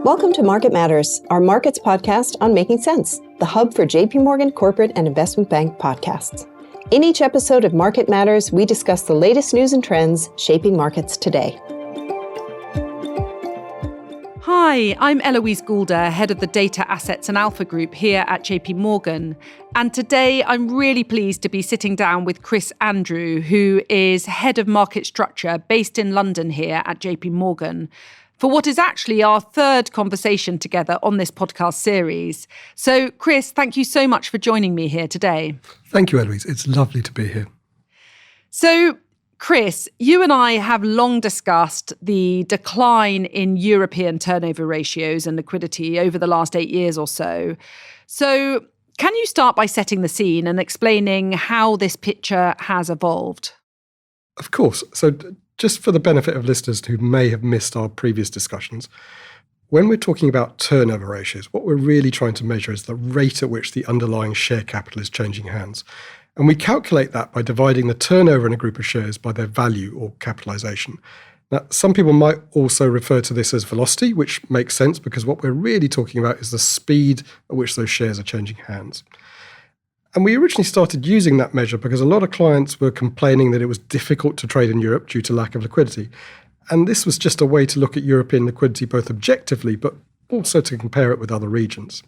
Welcome to Market Matters, our markets podcast on making sense, the hub for JP Morgan Corporate and Investment Bank podcasts. In each episode of Market Matters, we discuss the latest news and trends shaping markets today. Hi, I'm Eloise Goulder, head of the Data Assets and Alpha Group here at JP Morgan. And today I'm really pleased to be sitting down with Chris Andrew, who is head of Market Structure based in London here at JP Morgan, for what is actually our third conversation together on this podcast series. So, Chris, thank you so much for joining me here today. Thank you, Eloise. It's lovely to be here. So, Chris, you and I have long discussed the decline in European turnover ratios and liquidity over the last 8 years or so. So, can you start by setting the scene and explaining how this picture has evolved? Of course. So, just for the benefit of listeners who may have missed our previous discussions, when we're talking about turnover ratios, what we're really trying to measure is the rate at which the underlying share capital is changing hands. And we calculate that by dividing the turnover in a group of shares by their value or capitalization. Now, some people might also refer to this as velocity, which makes sense because what we're really talking about is the speed at which those shares are changing hands. And we originally started using that measure because a lot of clients were complaining that it was difficult to trade in Europe due to lack of liquidity. And this was just a way to look at European liquidity both objectively, but also to compare it with other regions.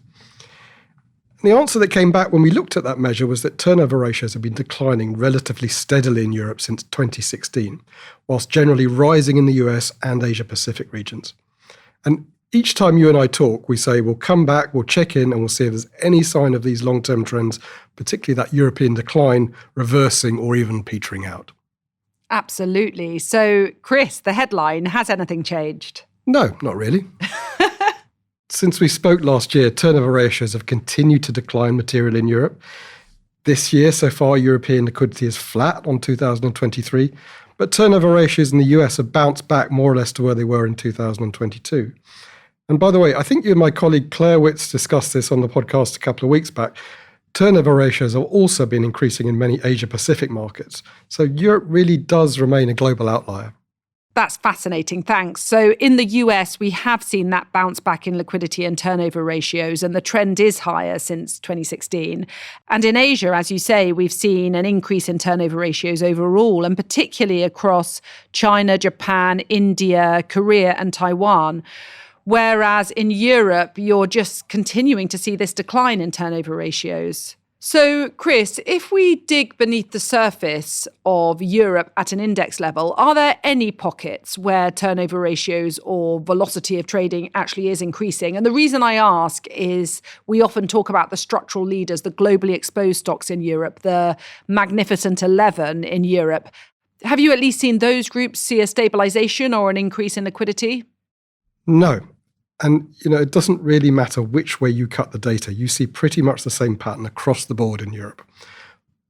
And the answer that came back when we looked at that measure was that turnover ratios have been declining relatively steadily in Europe since 2016, whilst generally rising in the US and Asia Pacific regions. And each time you and I talk, we say we'll come back, we'll check in, and we'll see if there's any sign of these long-term trends, particularly that European decline, reversing or even petering out. Absolutely. So, Chris, the headline, has anything changed? No, not really. Since we spoke last year, turnover ratios have continued to decline materially in Europe. This year, so far, European liquidity is flat on 2023, but turnover ratios in the US have bounced back more or less to where they were in 2022. And by the way, I think you and my colleague Claire Witz discussed this on the podcast a couple of weeks back. Turnover ratios have also been increasing in many Asia-Pacific markets. So Europe really does remain a global outlier. That's fascinating, thanks. So in the US, we have seen that bounce back in liquidity and turnover ratios, and the trend is higher since 2016. And in Asia, as you say, we've seen an increase in turnover ratios overall, and particularly across China, Japan, India, Korea, and Taiwan. Whereas in Europe, you're just continuing to see this decline in turnover ratios. So, Chris, if we dig beneath the surface of Europe at an index level, are there any pockets where turnover ratios or velocity of trading actually is increasing? And the reason I ask is we often talk about the structural leaders, the globally exposed stocks in Europe, the Magnificent 11 in Europe. Have you at least seen those groups see a stabilization or an increase in liquidity? No. And, it doesn't really matter which way you cut the data. You see pretty much the same pattern across the board in Europe.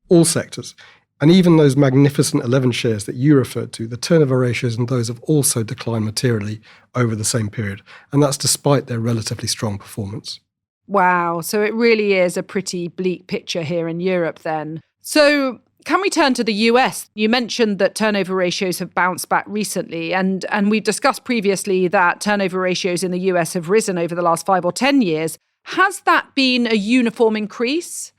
All sectors, and even those Magnificent 11 shares that you referred to, the turnover ratios in those have also declined materially over the same period. And that's despite their relatively strong performance. Wow. So it really is a pretty bleak picture here in Europe then. So can we turn to the US? You mentioned that turnover ratios have bounced back recently, and we've discussed previously that turnover ratios in the US have risen over the last 5 or 10 years. Has that been a uniform increase,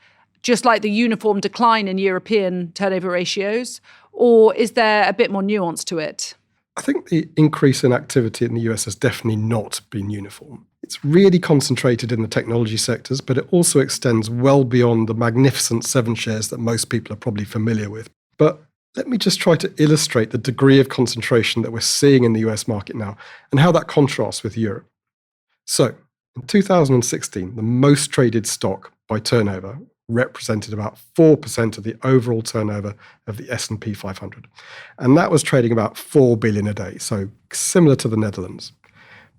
just like the uniform decline in European turnover ratios, or is there a bit more nuance to it? I think the increase in activity in the US has definitely not been uniform. It's really concentrated in the technology sectors, but it also extends well beyond the Magnificent 7 shares that most people are probably familiar with. But let me just try to illustrate the degree of concentration that we're seeing in the US market now and how that contrasts with Europe. So, in 2016, the most traded stock by turnover represented about 4% of the overall turnover of the S&P 500. And that was trading about 4 billion a day, so similar to the Netherlands.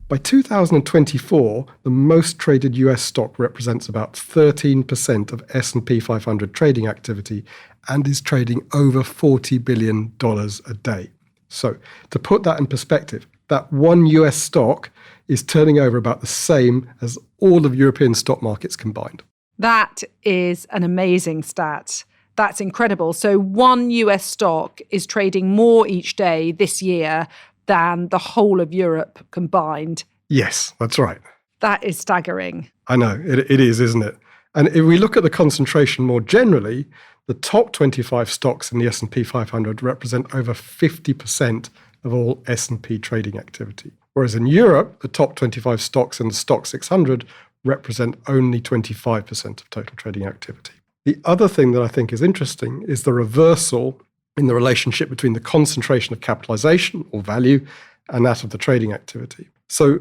By 2024, the most traded US stock represents about 13% of S&P 500 trading activity and is trading over $40 billion a day. So to put that in perspective, that one US stock is turning over about the same as all of European stock markets combined. That is an amazing stat. That's incredible. So one US stock is trading more each day this year than the whole of Europe combined. Yes, that's right. That is staggering. I know, it is, isn't it? And if we look at the concentration more generally, the top 25 stocks in the S&P 500 represent over 50% of all S&P trading activity. Whereas in Europe, the top 25 stocks in the Stock 600 represent only 25% of total trading activity. The other thing that I think is interesting is the reversal in the relationship between the concentration of capitalization or value and that of the trading activity. So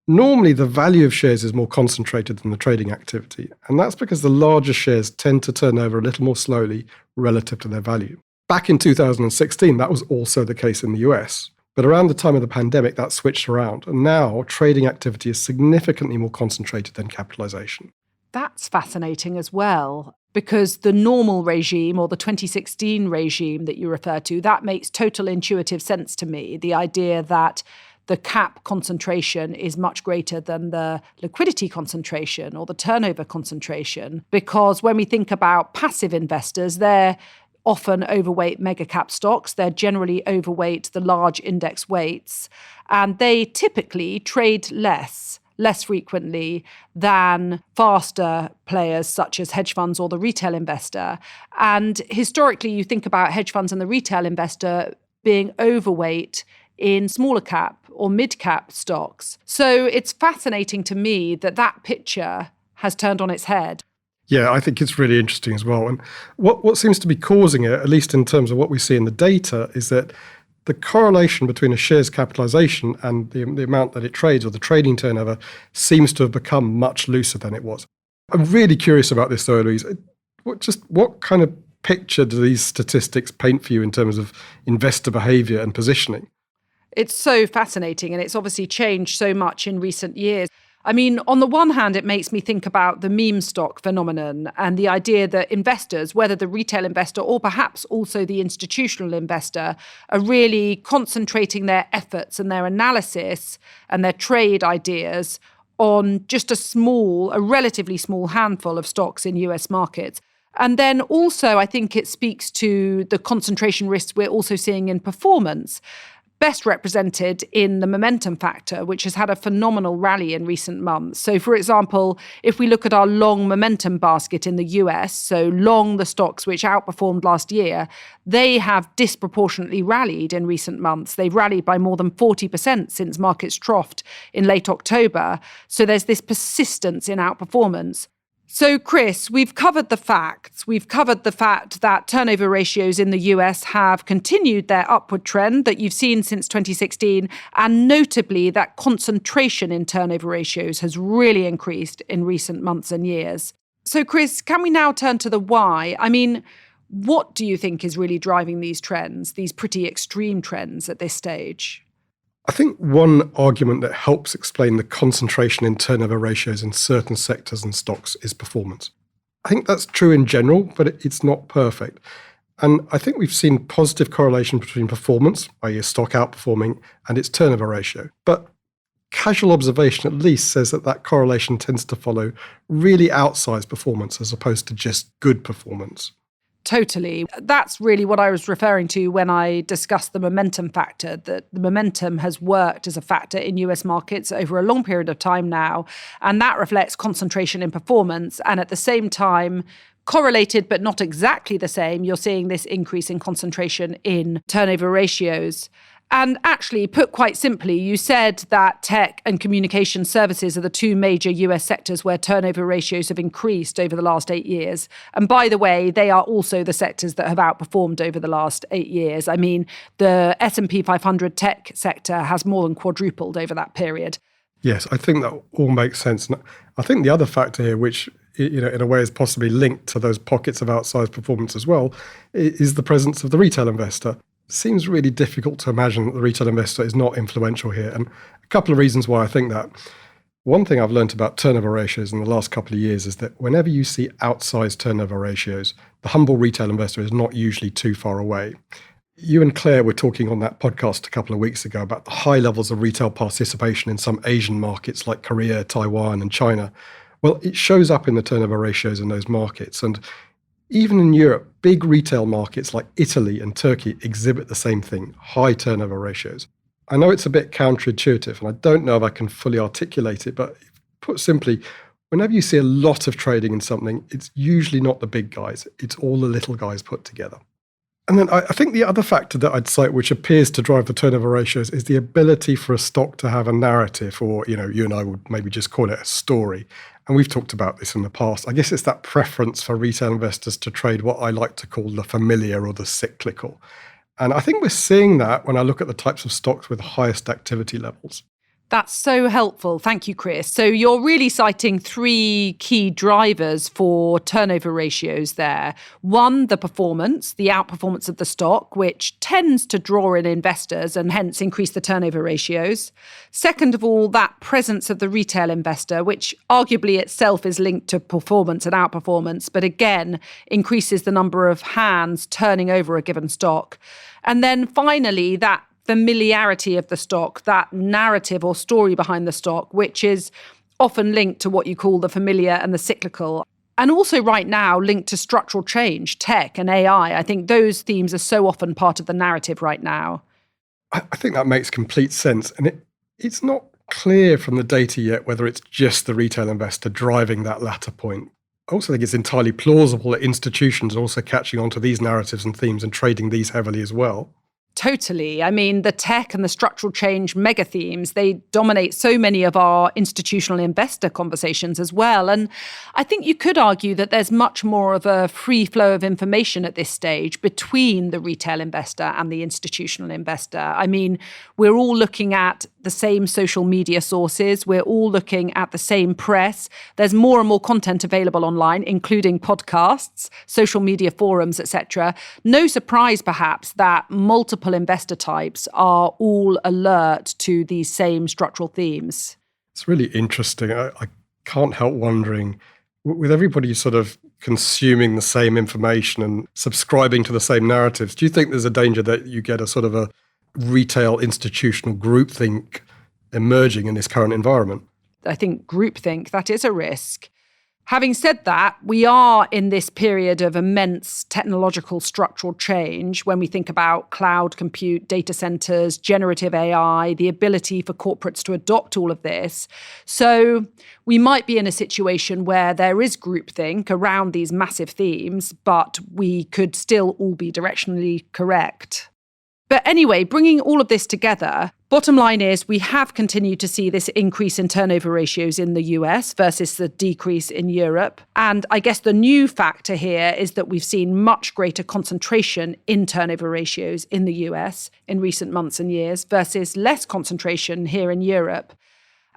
normally the value of shares is more concentrated than the trading activity, and that's because the larger shares tend to turn over a little more slowly relative to their value. Back in 2016, that was also the case in the US. But around the time of the pandemic, that switched around. And now trading activity is significantly more concentrated than capitalization. That's fascinating as well, because the normal regime or the 2016 regime that you refer to, that makes total intuitive sense to me. The idea that the cap concentration is much greater than the liquidity concentration or the turnover concentration, because when we think about passive investors, they're often overweight mega cap stocks. They're generally overweight the large index weights, and they typically trade less frequently than faster players such as hedge funds or the retail investor. And historically, you think about hedge funds and the retail investor being overweight in smaller cap or mid cap stocks. So it's fascinating to me that that picture has turned on its head. Yeah, I think it's really interesting as well. And what seems to be causing it, at least in terms of what we see in the data, is that the correlation between a share's capitalization and the amount that it trades or the trading turnover seems to have become much looser than it was. I'm really curious about this though, Eloise. What kind of picture do these statistics paint for you in terms of investor behavior and positioning? It's so fascinating, and it's obviously changed so much in recent years. I mean, on the one hand, it makes me think about the meme stock phenomenon and the idea that investors, whether the retail investor or perhaps also the institutional investor, are really concentrating their efforts and their analysis and their trade ideas on just a relatively small handful of stocks in US markets. And then also, I think it speaks to the concentration risks we're also seeing in performance, best represented in the momentum factor, which has had a phenomenal rally in recent months. So, for example, if we look at our long momentum basket in the US, so long the stocks which outperformed last year, they have disproportionately rallied in recent months. They've rallied by more than 40% since markets troughed in late October. So there's this persistence in outperformance. So, Chris, we've covered the facts. We've covered the fact that turnover ratios in the US have continued their upward trend that you've seen since 2016, and notably that concentration in turnover ratios has really increased in recent months and years. So, Chris, can we now turn to the why? I mean, what do you think is really driving these trends, these pretty extreme trends at this stage? I think one argument that helps explain the concentration in turnover ratios in certain sectors and stocks is performance. I think that's true in general, but it's not perfect. And I think we've seen positive correlation between performance, i.e. a stock outperforming, and its turnover ratio. But casual observation at least says that correlation tends to follow really outsized performance as opposed to just good performance. Totally. That's really what I was referring to when I discussed the momentum factor, that the momentum has worked as a factor in US markets over a long period of time now. And that reflects concentration in performance. And at the same time, correlated but not exactly the same, you're seeing this increase in concentration in turnover ratios. And actually, put quite simply, you said that tech and communication services are the two major US sectors where turnover ratios have increased over the last 8 years. And by the way, they are also the sectors that have outperformed over the last 8 years. I mean, the S&P 500 tech sector has more than quadrupled over that period. Yes, I think that all makes sense. And I think the other factor here, which in a way is possibly linked to those pockets of outsized performance as well, is the presence of the retail investor. Seems really difficult to imagine that the retail investor is not influential here. And a couple of reasons why I think that. One thing I've learned about turnover ratios in the last couple of years is that whenever you see outsized turnover ratios, the humble retail investor is not usually too far away. You and Claire were talking on that podcast a couple of weeks ago about the high levels of retail participation in some Asian markets like Korea, Taiwan, and China. Well, it shows up in the turnover ratios in those markets. And even in Europe, big retail markets like Italy and Turkey exhibit the same thing, high turnover ratios. I know it's a bit counterintuitive, and I don't know if I can fully articulate it, but put simply, whenever you see a lot of trading in something, it's usually not the big guys. It's all the little guys put together. And then I think the other factor that I'd cite, which appears to drive the turnover ratios, is the ability for a stock to have a narrative, or, you and I would maybe just call it a story. And we've talked about this in the past. I guess it's that preference for retail investors to trade what I like to call the familiar or the cyclical. And I think we're seeing that when I look at the types of stocks with highest activity levels. That's so helpful. Thank you, Chris. So you're really citing three key drivers for turnover ratios there. One, the performance, the outperformance of the stock, which tends to draw in investors and hence increase the turnover ratios. Second of all, that presence of the retail investor, which arguably itself is linked to performance and outperformance, but again, increases the number of hands turning over a given stock. And then finally, that familiarity of the stock, that narrative or story behind the stock, which is often linked to what you call the familiar and the cyclical. And also right now linked to structural change, tech and AI. I think those themes are so often part of the narrative right now. I think that makes complete sense. And it's not clear from the data yet whether it's just the retail investor driving that latter point. I also think it's entirely plausible that institutions are also catching on to these narratives and themes and trading these heavily as well. Totally. I mean, the tech and the structural change mega themes, they dominate so many of our institutional investor conversations as well. And I think you could argue that there's much more of a free flow of information at this stage between the retail investor and the institutional investor. I mean, we're all looking at the same social media sources. We're all looking at the same press. There's more and more content available online, including podcasts, social media forums, etc. No surprise, perhaps, that multiple investor types are all alert to these same structural themes. It's really interesting. I can't help wondering, with everybody sort of consuming the same information and subscribing to the same narratives, do you think there's a danger that you get a sort of a retail institutional groupthink emerging in this current environment? I think groupthink, that is a risk. Having said that, we are in this period of immense technological structural change when we think about cloud compute, data centers, generative AI, the ability for corporates to adopt all of this. So we might be in a situation where there is groupthink around these massive themes, but we could still all be directionally correct. But anyway, bringing all of this together, bottom line is we have continued to see this increase in turnover ratios in the US versus the decrease in Europe. And I guess the new factor here is that we've seen much greater concentration in turnover ratios in the US in recent months and years versus less concentration here in Europe.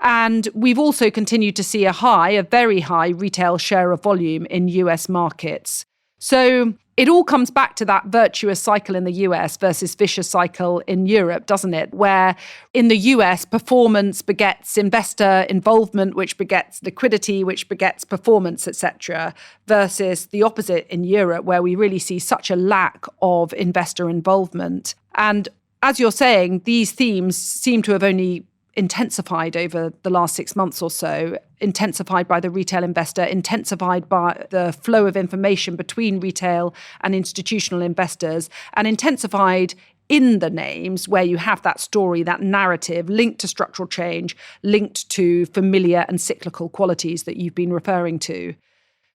And we've also continued to see a very high retail share of volume in US markets. So it all comes back to that virtuous cycle in the US versus vicious cycle in Europe, doesn't it? Where in the US, performance begets investor involvement, which begets liquidity, which begets performance, etc., versus the opposite in Europe, where we really see such a lack of investor involvement. And as you're saying, these themes seem to have only intensified over the last 6 months or so, intensified by the retail investor, intensified by the flow of information between retail and institutional investors, and intensified in the names where you have that story, that narrative linked to structural change, linked to familiar and cyclical qualities that you've been referring to.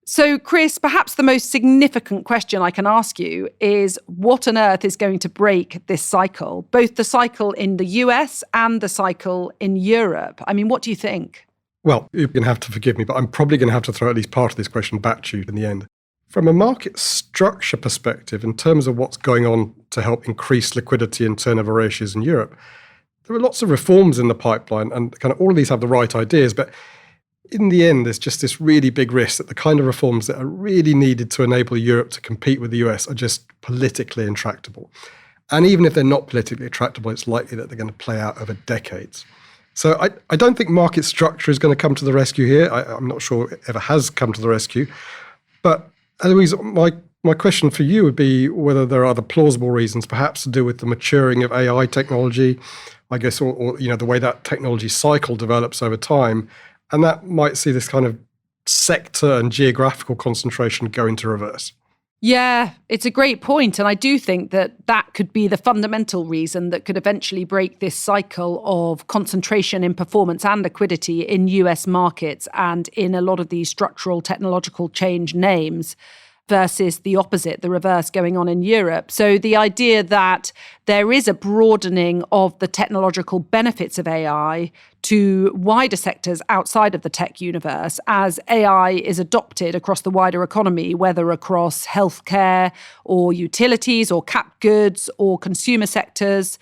So, Chris, perhaps the most significant question I can ask you is what on earth is going to break this cycle, both the cycle in the US and the cycle in Europe? I mean, what do you think? Well, you're going to have to forgive me, but I'm probably going to have to throw at least part of this question back to you in the end. From a market structure perspective, in terms of what's going on to help increase liquidity and turnover ratios in Europe, there are lots of reforms in the pipeline, and kind of all of these have the right ideas, but in the end, there's just this really big risk that the kind of reforms that are really needed to enable Europe to compete with the US are just politically intractable. And even if they're not politically intractable, it's likely that they're going to play out over decades. So I don't think market structure is going to come to the rescue here. I'm not sure it ever has come to the rescue. But Eloise, my question for you would be whether there are other plausible reasons, perhaps to do with the maturing of AI technology, I guess, or the way that technology cycle develops over time. And that might see this kind of sector and geographical concentration go into reverse. Yeah, it's a great point. And I do think that that could be the fundamental reason that could eventually break this cycle of concentration in performance and liquidity in US markets and in a lot of these structural technological change names, versus the opposite, the reverse going on in Europe. So the idea that there is a broadening of the technological benefits of AI to wider sectors outside of the tech universe as AI is adopted across the wider economy, whether across healthcare or utilities or cap goods or consumer sectors.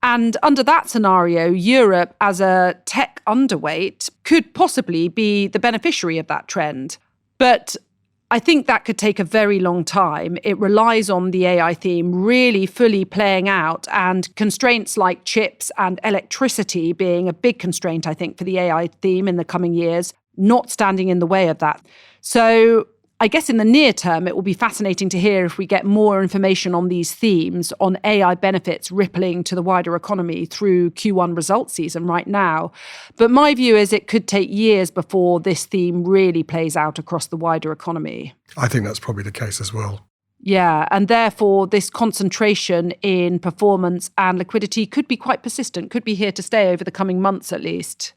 And under that scenario, Europe as a tech underweight could possibly be the beneficiary of that trend. But I think that could take a very long time. It relies on the AI theme really fully playing out and constraints like chips and electricity being a big constraint, I think, for the AI theme in the coming years, not standing in the way of that. So I guess in the near term, it will be fascinating to hear if we get more information on these themes, on AI benefits rippling to the wider economy through Q1 results season right now. But my view is it could take years before this theme really plays out across the wider economy. I think that's probably the case as well. Yeah, and therefore this concentration in performance and liquidity could be quite persistent, could be here to stay over the coming months at least.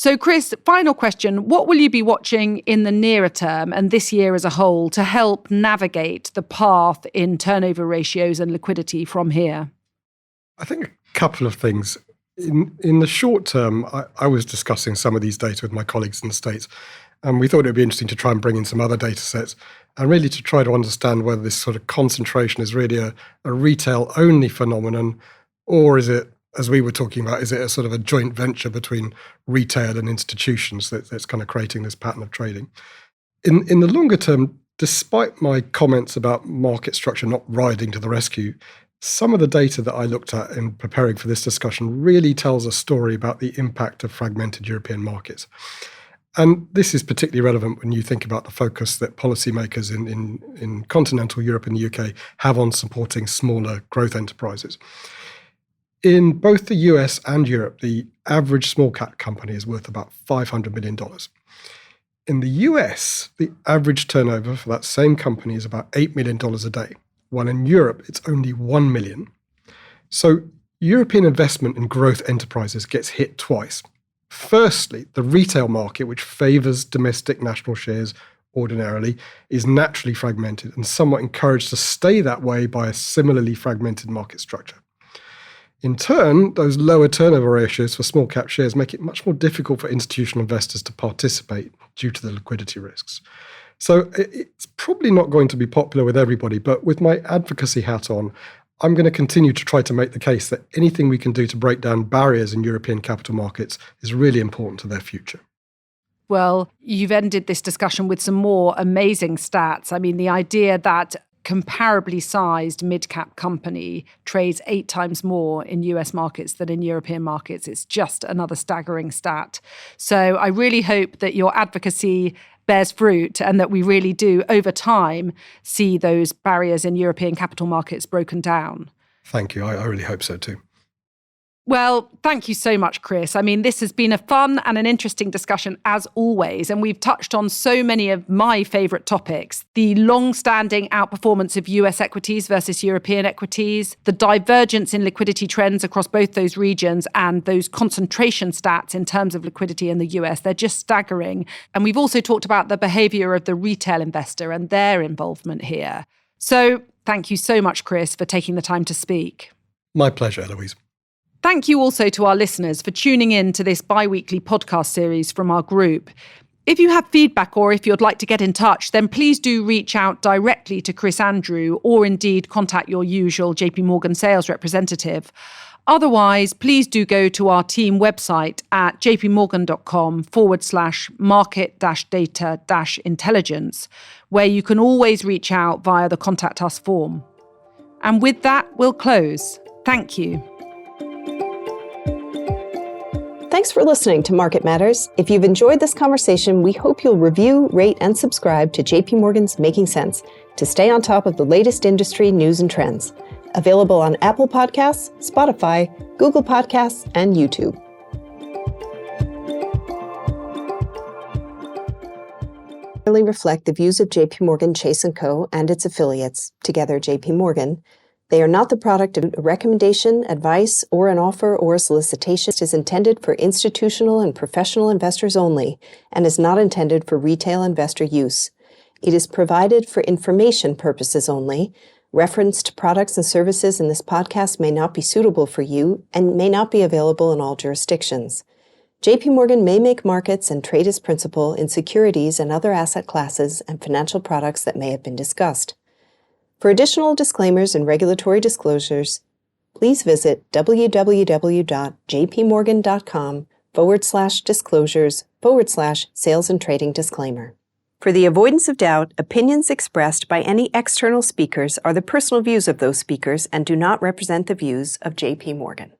So, Chris, final question. What will you be watching in the nearer term and this year as a whole to help navigate the path in turnover ratios and liquidity from here? I think a couple of things. In the short term, I was discussing some of these data with my colleagues in the States, and we thought it would be interesting to try and bring in some other data sets and really to try to understand whether this sort of concentration is really a retail-only phenomenon, or is it, as we were talking about, is it a sort of a joint venture between retail and institutions that's kind of creating this pattern of trading? In the longer term, despite my comments about market structure not riding to the rescue, some of the data that I looked at in preparing for this discussion really tells a story about the impact of fragmented European markets. And this is particularly relevant when you think about the focus that policymakers in continental Europe and the UK have on supporting smaller growth enterprises. In both the US and Europe, the average small cap company is worth about $500 million. In the US, the average turnover for that same company is about $8 million a day, while in Europe, it's only $1 million. So European investment in growth enterprises gets hit twice. Firstly, the retail market, which favors domestic national shares ordinarily, is naturally fragmented and somewhat encouraged to stay that way by a similarly fragmented market structure. In turn, those lower turnover ratios for small cap shares make it much more difficult for institutional investors to participate due to the liquidity risks. So it's probably not going to be popular with everybody, but with my advocacy hat on, I'm going to continue to try to make the case that anything we can do to break down barriers in European capital markets is really important to their future. Well, you've ended this discussion with some more amazing stats. I mean, the idea that comparably sized mid-cap company trades 8 times more in US markets than in European markets. It's just another staggering stat. So I really hope that your advocacy bears fruit and that we really do, over time, see those barriers in European capital markets broken down. Thank you. I really hope so too. Well, thank you so much, Chris. I mean, this has been a fun and an interesting discussion as always, and we've touched on so many of my favourite topics: the long-standing outperformance of US equities versus European equities, the divergence in liquidity trends across both those regions, and those concentration stats in terms of liquidity in the US. They're just staggering. And we've also talked about the behaviour of the retail investor and their involvement here. So thank you so much, Chris, for taking the time to speak. My pleasure, Eloise. Thank you also to our listeners for tuning in to this bi-weekly podcast series from our group. If you have feedback or if you'd like to get in touch, then please do reach out directly to Chris Andrew or indeed contact your usual JP Morgan sales representative. Otherwise, please do go to our team website at jpmorgan.com/market-data-intelligence, where you can always reach out via the Contact Us form. And with that, we'll close. Thank you. Thanks for listening to Market Matters. If you've enjoyed this conversation, we hope you'll review, rate, and subscribe to JP Morgan's Making Sense to stay on top of the latest industry news and trends. Available on Apple Podcasts, Spotify, Google Podcasts, and YouTube. reflect the views of JP Morgan Chase & Co. and its affiliates, together JP Morgan. They are not the product of a recommendation, advice, or an offer or a solicitation. It is intended for institutional and professional investors only and is not intended for retail investor use. It is provided for information purposes only. Reference to products and services in this podcast may not be suitable for you and may not be available in all jurisdictions. JP Morgan may make markets and trade as principal in securities and other asset classes and financial products that may have been discussed. For additional disclaimers and regulatory disclosures, please visit www.jpmorgan.com/disclosures/sales and trading disclaimer. For the avoidance of doubt, opinions expressed by any external speakers are the personal views of those speakers and do not represent the views of JP Morgan.